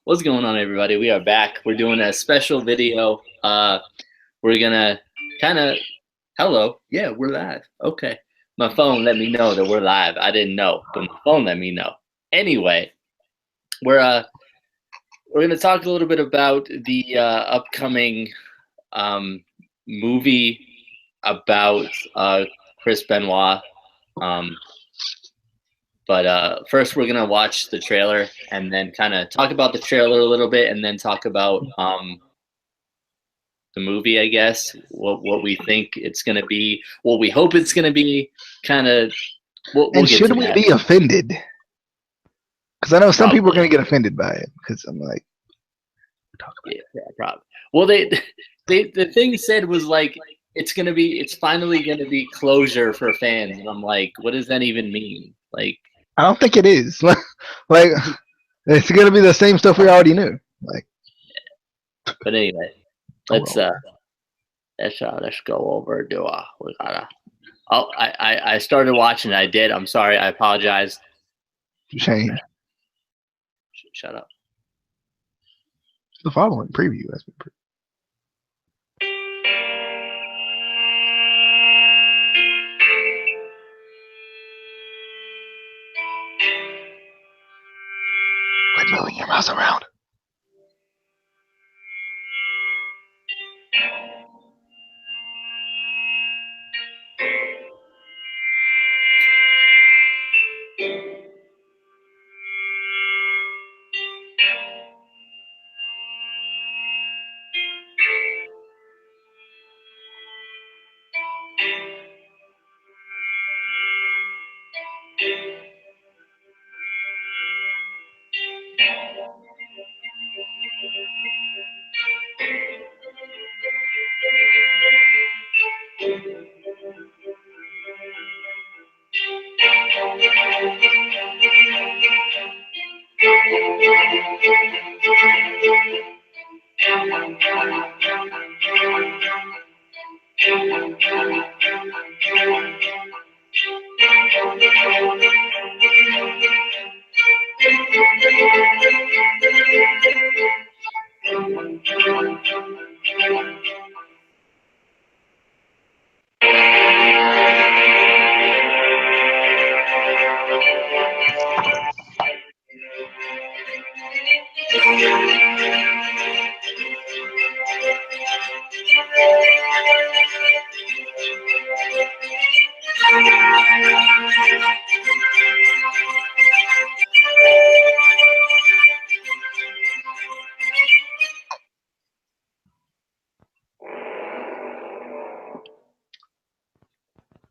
What's going on, everybody? We are back. We're doing a special video. We're gonna kind of hello. Yeah, we're live. Okay, my phone let me know that we're live. I didn't know, but my phone let me know. Anyway, we're uh we're gonna talk a little bit about the upcoming um movie about Chris Benoit. Um, but first, we're gonna watch the trailer and then kind of talk about the trailer a little bit, and then talk about the movie, I guess. What we think it's gonna be, what we hope it's gonna be. Kind of, we'll And get should to we that. be offended? Because I know some people are Probably, going to get offended by it. Because I'm like, talk about yeah, probably. Well, they the thing said was like it's finally gonna be closure for fans, and I'm like, what does that even mean? Like, it. I don't think it is. Like, it's going to be the same stuff we already knew. Like, but anyway, hold let's on. uh let's go over to we gotta. Oh, I started watching. I did. I'm sorry. I apologize. Change Shut up. the following preview. That's been quit moving your mouse around.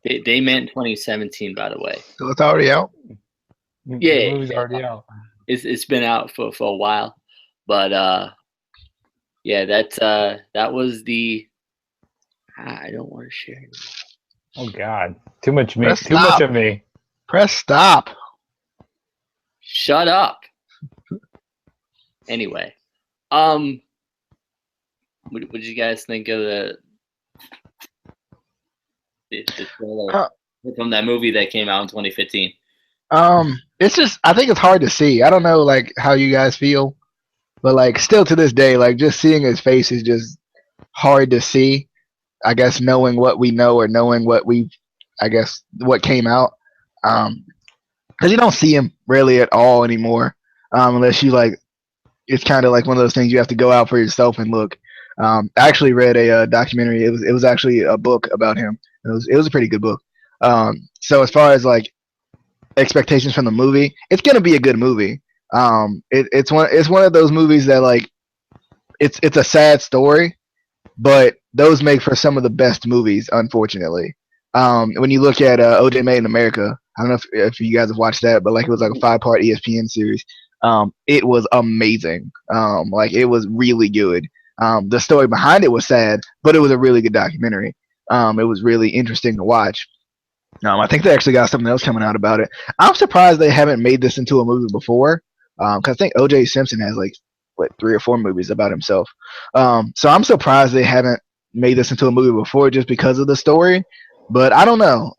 They meant 2017, by the way. So it's already out. The Yeah, movie's yeah. already out. It's been out for a while, but yeah, that was the. I don't want to share anymore. Oh God, too much me. Press Too much stop. of me. Press stop. Shut up. Anyway, um, what did you guys think of the trailer Uh, from that movie that came out in 2015? it's just I think it's hard to see. I don't know like how you guys feel, but like still to this day, like just seeing his face is just hard to see. I guess knowing what we know or knowing what we, I guess what came out, because you don't see him really at all anymore, unless you like. It's kind of like one of those things you have to go out for yourself and look. I actually read a documentary. It was actually a book about him. It was a pretty good book. So as far as like expectations from the movie, it's gonna be a good movie. It's one of those movies that like it's a sad story, but those make for some of the best movies, unfortunately. When you look at OJ Made in America, I don't know if you guys have watched that, but like it was like a 5-part ESPN series. It was amazing. Like it was really good. The story behind it was sad, but it was a really good documentary. It was really interesting to watch. I think they actually got something else coming out about it. I'm surprised they haven't made this into a movie before, because I think O.J. Simpson has like what 3 or 4 movies about himself. So I'm surprised they haven't made this into a movie before just because of the story. But I don't know.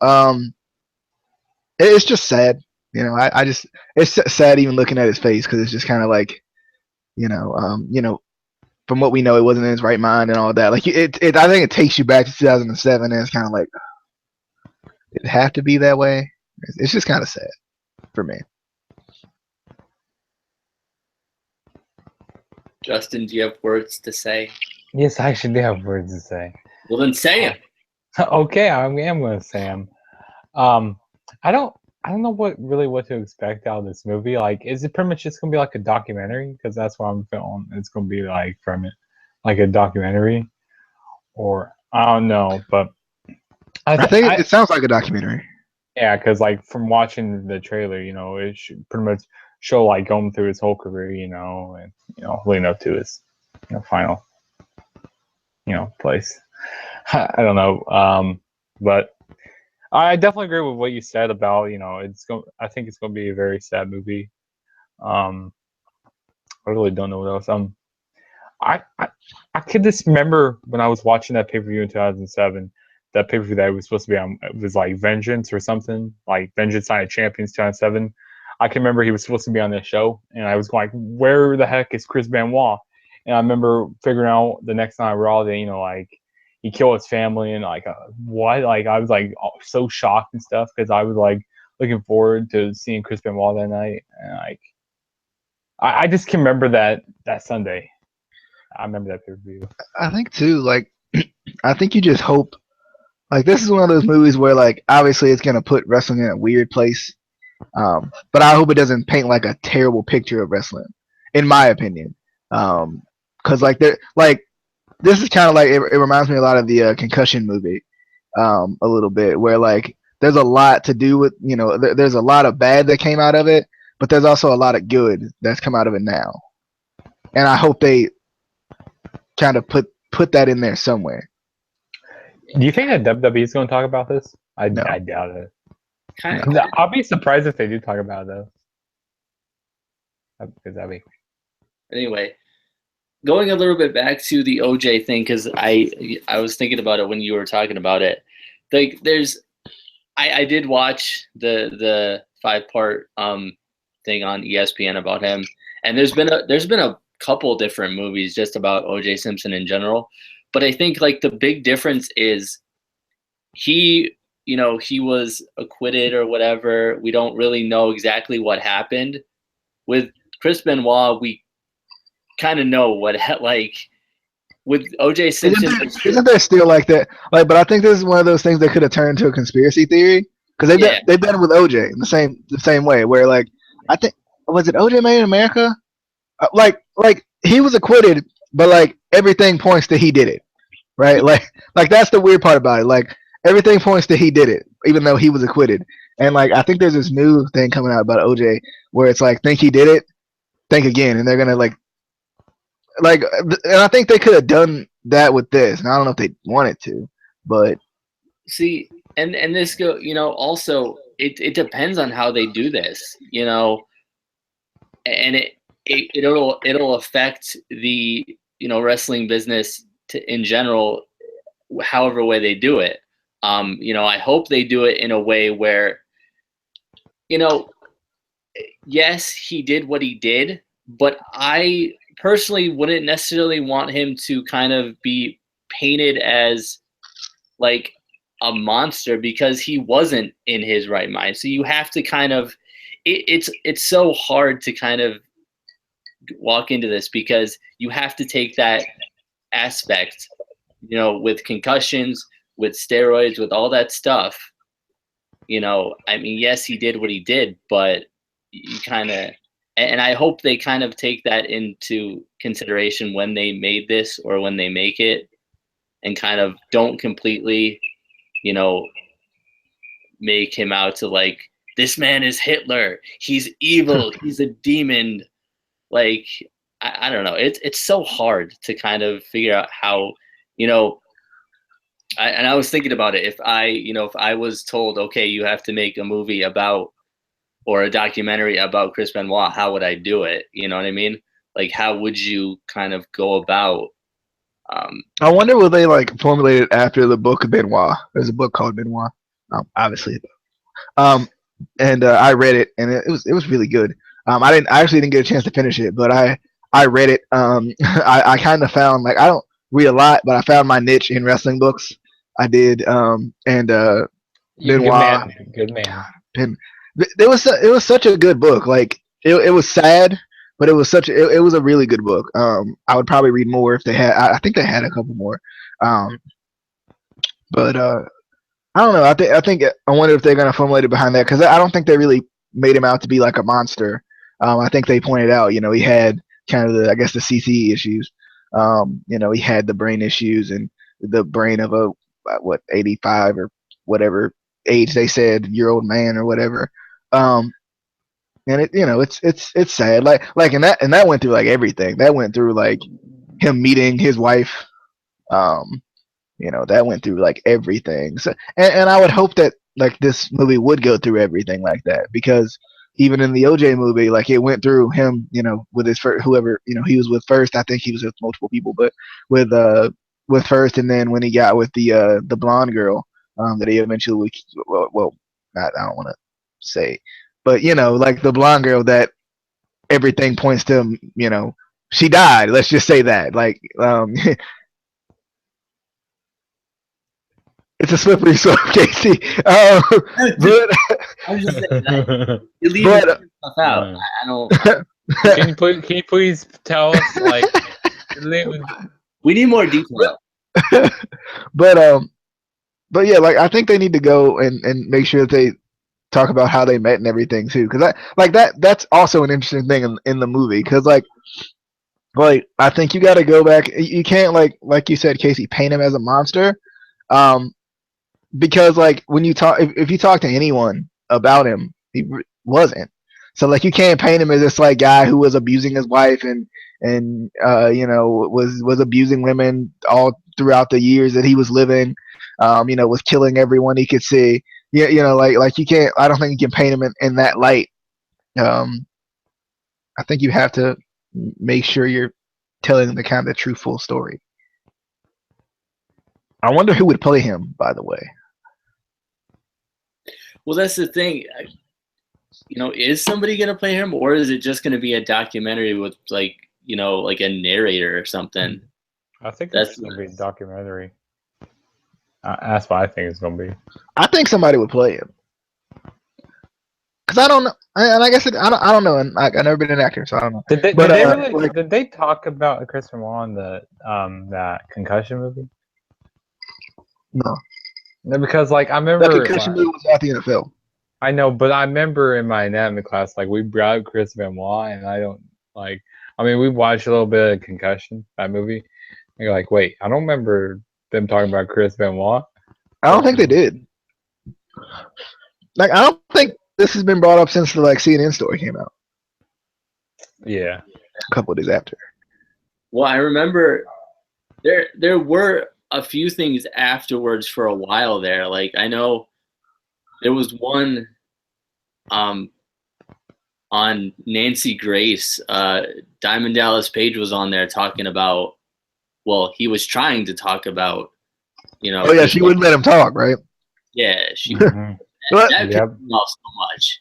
It's just sad. I just it's sad even looking at his face because it's just kind of like You know, from what we know, it wasn't in his right mind and all that. Like I think it takes you back to 2007, and it's kind of like it have to be that way. It's just kind of sad for me. Justin, do you have words to say? Yes, I actually do have words to say. Well, then say it. Okay, I am going to say them. I don't know what to expect out of this movie. Like, is it pretty much just gonna be like a documentary? Because that's what I'm feeling. It's gonna be like from it, like a documentary, or I don't know. But I think it sounds like a documentary. Yeah, because like from watching the trailer, it should pretty much show like going through his whole career, and leading up to his final place. I don't know, but I definitely agree with what you said about I think it's going to be a very sad movie. I really don't know what else. I could just remember when I was watching that pay-per-view in 2007. That pay-per-view that was supposed to be on, it was like Vengeance or something, like Vengeance Night of Champions 2007. I can remember he was supposed to be on this show, and I was like, where the heck is Chris Benoit? And I remember figuring out the next night Raw that like he killed his family, and like what? Like I was like so shocked and stuff because I was like looking forward to seeing Chris Benoit that night, and like I just can remember that Sunday. I remember that pay-per-view. I think too. Like I think you just hope. Like this is one of those movies where like obviously it's gonna put wrestling in a weird place, but I hope it doesn't paint like a terrible picture of wrestling, in my opinion. Because like this is kind of like it reminds me a lot of the Concussion movie, a little bit, where like there's a lot to do with there's a lot of bad that came out of it, but there's also a lot of good that's come out of it now, and I hope they kind of put that in there somewhere. Do you think that WWE is going to talk about this? No. I doubt it. Kind of. I'll be surprised if they do talk about it, though. Because that'd be... Anyway, going a little bit back to the OJ thing, because I was thinking about it when you were talking about it. Like, I did watch the 5-part thing on ESPN about him, and there's been a couple different movies just about OJ Simpson in general. But I think like the big difference is he was acquitted or whatever. We don't really know exactly what happened. With Chris Benoit, we kind of know what like with OJ Simpson. Isn't there still like that? Like, but I think this is one of those things that could have turned into a conspiracy theory because they've done it with OJ in the same way. Where like I think was it OJ Made in America? Like he was acquitted, but like everything points to he did it, right? Like that's the weird part about it. Like everything points to he did it, even though he was acquitted. And like I think there's this new thing coming out about OJ where it's like think he did it, think again, and they're gonna like, and I think they could have done that with this. And I don't know if they wanted to, but see, and this go, also it depends on how they do this, and it'll affect the wrestling business in general, however way they do it. I hope they do it in a way where, yes, he did what he did, but I personally wouldn't necessarily want him to kind of be painted as like a monster because he wasn't in his right mind. So you have to kind of, it's so hard to kind of walk into this because you have to take that aspect, with concussions, with steroids, with all that stuff. I mean, yes, he did what he did, but you kind of, and I hope they kind of take that into consideration when they made this or when they make it, and kind of don't completely, make him out to like, this man is Hitler, he's evil, he's a demon. Like, I don't know. It's so hard to kind of figure out how, and I was thinking about it. If I was told, okay, you have to make a movie about or a documentary about Chris Benoit, how would I do it? You know what I mean? Like, how would you kind of go about? I wonder will they like formulate it after the book of Benoit? There's a book called Benoit, obviously. And I read it, and it was really good. I actually didn't get a chance to finish it, but I I read it. I kind of found like I don't read a lot, but I found my niche in wrestling books. I did, and You good Benoit. man, good man. Ben, it was such a good book. Like it was sad, but it was a really good book. I would probably read more if they had. I think they had a couple more. Um, but I don't know. I wonder if they're gonna formulate it behind that because I don't think they really made him out to be like a monster. I think they pointed out, he had kind of I guess the CCE issues. He had the brain issues and the brain of a what 85 or whatever age they said year old man or whatever. Um, and it's sad. And that went through like everything. That went through like him meeting his wife. Um, that went through like everything. So, and I would hope that like this movie would go through everything like that because even in the OJ movie, like it went through him, with his whoever he was with first. I think he was with multiple people, but with first, and then when he got with the blonde girl, that he eventually I don't want to say, but like the blonde girl that everything points to, she died. Let's just say that, like, it's a slippery slope, Casey. But I'm just saying, like, you leave but stuff out. I don't. Can you please tell us like We need more detail. but yeah, like I think they need to go and make sure that they talk about how they met and everything too, because that's also an interesting thing in the movie, because like I think you got to go back. You can't like you said, Casey, paint him as a monster, because like when you talk, if you talk to anyone about him, he wasn't. So like you can't paint him as this like guy who was abusing his wife and was abusing women all throughout the years that he was living. Was killing everyone he could see. Yeah, like you can't. I don't think you can paint him in that light. I think you have to make sure you're telling the kind of truthful story. I wonder who would play him, by the way. Well, that's the thing. Is somebody gonna play him, or is it just gonna be a documentary with like a narrator or something? I think that's gonna be a documentary. That's what I think it's gonna be. I think somebody would play him, because I don't know, and I guess I don't know, and I've never been an actor, so I don't know. Did they talk about Chris Benoit in the that concussion movie? No. No, because like I remember that concussion movie was at the NFL. I know, but I remember in my anatomy class, like we brought up Chris Benoit, and I don't like. I mean, we watched a little bit of Concussion, that movie. And you're like, wait, I don't remember them talking about Chris Benoit. I don't think they did. Like, I don't think this has been brought up since the CNN story came out. Yeah, a couple of days after. Well, I remember there were a few things afterwards for a while there. Like I know there was one on Nancy Grace. Diamond Dallas Page was on there talking about. Well, he was trying to talk about. Oh yeah, she wouldn't let him talk, right? Yeah, she. Mhm. that pissed me off so much.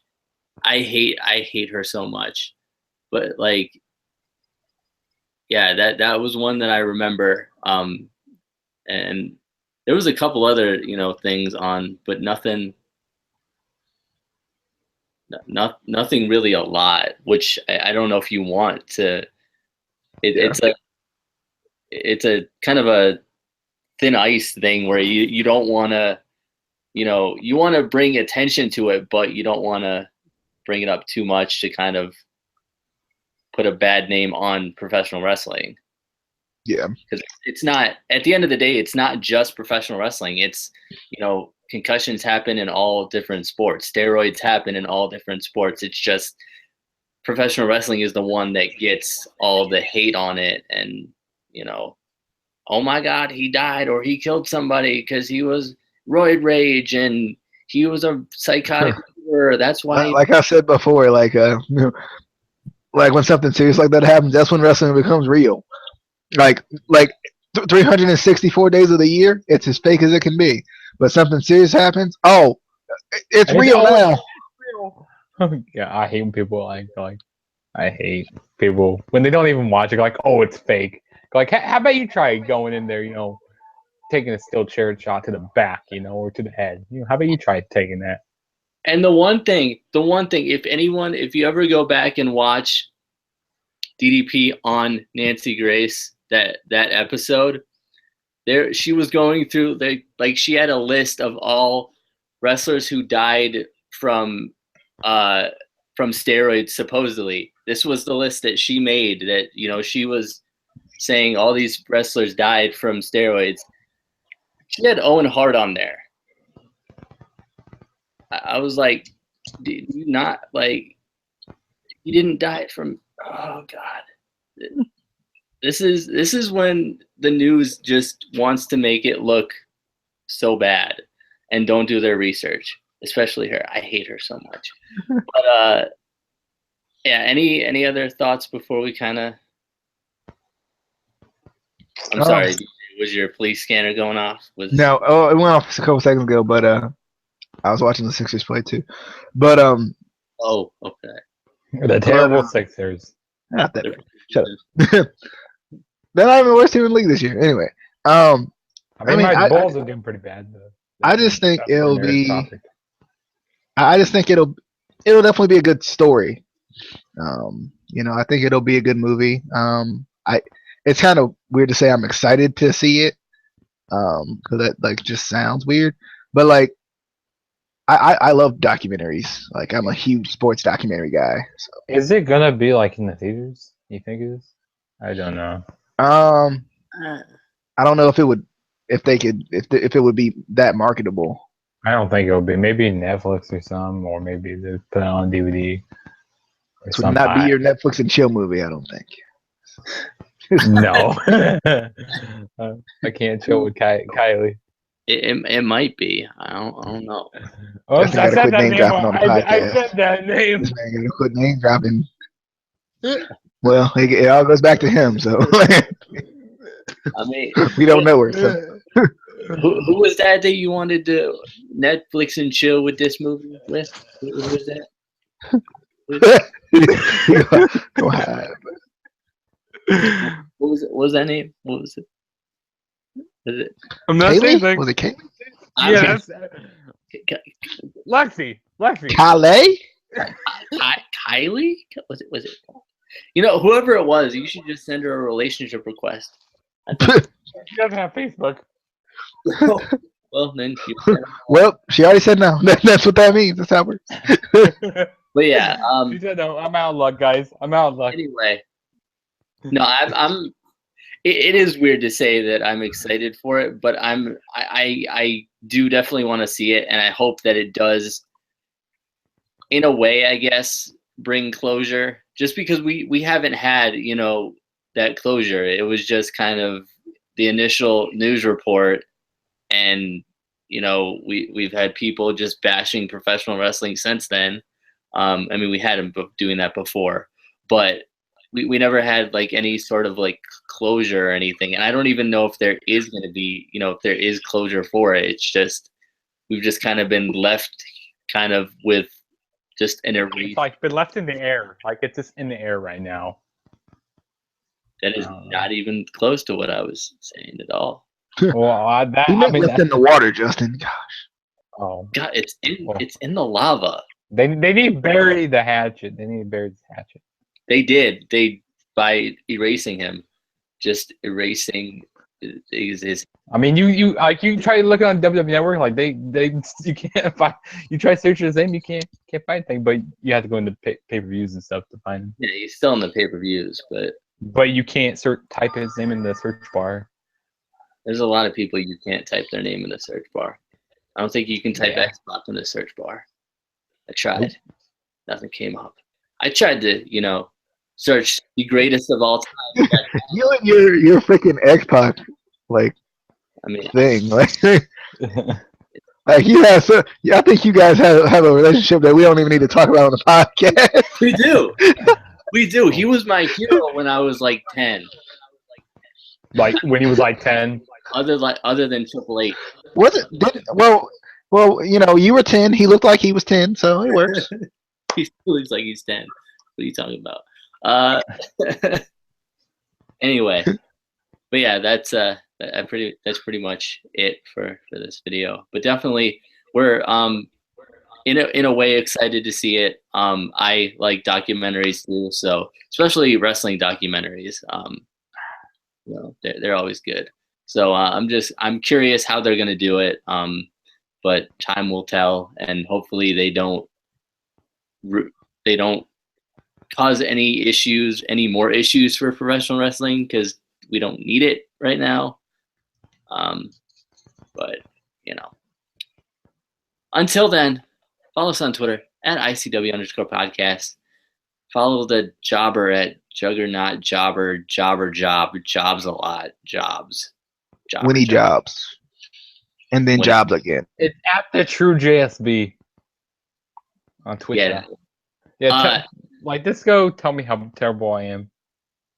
I hate her so much, but like, yeah, that was one that I remember. And there was a couple other things on, but nothing really a lot. Which I don't know if you want to. It's a kind of a thin ice thing where you don't want to. You want to bring attention to it, but you don't want to bring it up too much to kind of put a bad name on professional wrestling. Yeah. Because it's not, at the end of the day, it's not just professional wrestling. It's, concussions happen in all different sports. Steroids happen in all different sports. It's just professional wrestling is the one that gets all the hate on it. And, oh my God, he died or he killed somebody because he was roid rage and he was a psychotic killer. That's why. Like I said before, like when something serious like that happens, that's when wrestling becomes real. Like 364 days of the year, it's as fake as it can be. But something serious happens, it's real now. Yeah, I hate when people like I hate people when they don't even watch it. Like, oh, it's fake. Like, how about you try going in there? Taking a steel chair shot to the back, or to the head. How about you try taking that? And the one thing, if you ever go back and watch DDP on Nancy Grace, that episode, she was going through she had a list of all wrestlers who died from steroids. Supposedly, this was the list that she made. That she was saying all these wrestlers died from steroids. She had Owen Hart on there. I was like, did you not he didn't die from? Oh God. This is when the news just wants to make it look so bad and don't do their research, especially her. I hate her so much. But yeah, any other thoughts before we kind of? I'm sorry. Was your police scanner going off? No. Oh, it went off a couple seconds ago, but I was watching the Sixers play too. But Oh, okay. The terrible Sixers. Not that bad. Shut up. They're not even the worst team in the league this year. Anyway, I mean, my Bulls are doing pretty bad. I just think it'll be. I just think it'll definitely be a good story. I think it'll be a good movie. It's kind of weird to say I'm excited to see it, because that just sounds weird. But I love documentaries. I'm a huge sports documentary guy. So. Is it gonna be in the theaters? You think it is? I don't know. I don't know if it would, if it would be that marketable. I don't think it would be. Maybe Netflix or some, or maybe they put it on DVD. This would not be your Netflix and chill movie. I don't think. No, I can't chill with Kylie. It might be. I don't know. Oh, I said that name. I said that name. This man gonna quit name dropping. Well, it all goes back to him. So I mean, we don't know her. So. Who was that you wanted to Netflix and chill with this movie with? Who was that? What was that name? What was it? Was it? I'm not saying that. Was it Kaylee? Yeah, Lexi. Kylie? Kylie? Was it? Whoever it was, you should just send her a relationship request. She doesn't have Facebook. Well, then. Well, she already said no. That's what that means. That's how it works. But yeah, she said no. I'm out of luck, guys. I'm out of luck. Anyway, no, I'm. It is weird to say that I'm excited for it, but I do definitely want to see it, and I hope that it does, in a way, I guess, bring closure. Just because we haven't had that closure. It was just kind of the initial news report, and we've had people just bashing professional wrestling since then. I mean, we had them doing that before, but we never had any sort of closure or anything. And I don't even know if there is going to be, if there is closure for it. It's just, we've just kind of been left kind of with just an erase. It's been left in the air. It's just in the air right now. That is not even close to what I was saying at all. Well, left in the water, Justin. Gosh. Oh God, it's in the lava. They need to bury the hatchet. They need to bury the hatchet. They did. By erasing him, just erasing his. I mean, you try to look on WWE Network, you can't find. You try to search his name, you can't find anything, but you have to go into pay-per-views and stuff to find him. Yeah, he's still in the pay-per-views, but you can't type his name in the search bar. There's a lot of people you can't type their name in the search bar. I don't think you can type Xbox in the search bar. I tried. Nothing came up. I tried to, search the greatest of all time. You and your freaking Xbox thing. You have I think you guys have a relationship that we don't even need to talk about on the podcast. We do. He was my hero when I was 10. When he was 10. Other than Triple H. Was it? Well, you were 10. He looked like he was 10, so it works. He still looks like he's 10. What are you talking about? Uh, anyway, but yeah, that's pretty much it for this video. But definitely, we're in a way excited to see it. I like documentaries too, so especially wrestling documentaries. They're always good. So I'm curious how they're gonna do it. But time will tell, and hopefully they don't cause any more issues for professional wrestling, because we don't need it right now. But until then, follow us on Twitter at ICW_podcast. Follow the jobber at Juggernaut Jobber Jobs a lot Jobs. Winnie Jobs. And then Jobs again. It's at the True JSB on Twitter. Yeah. Just go tell me how terrible I am.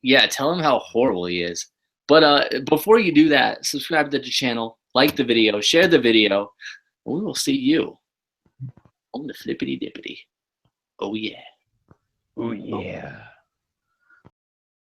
Yeah, tell him how horrible he is. But before you do that, subscribe to the channel, like the video, share the video, and we will see you on the flippity dippity. Oh yeah. Oh yeah.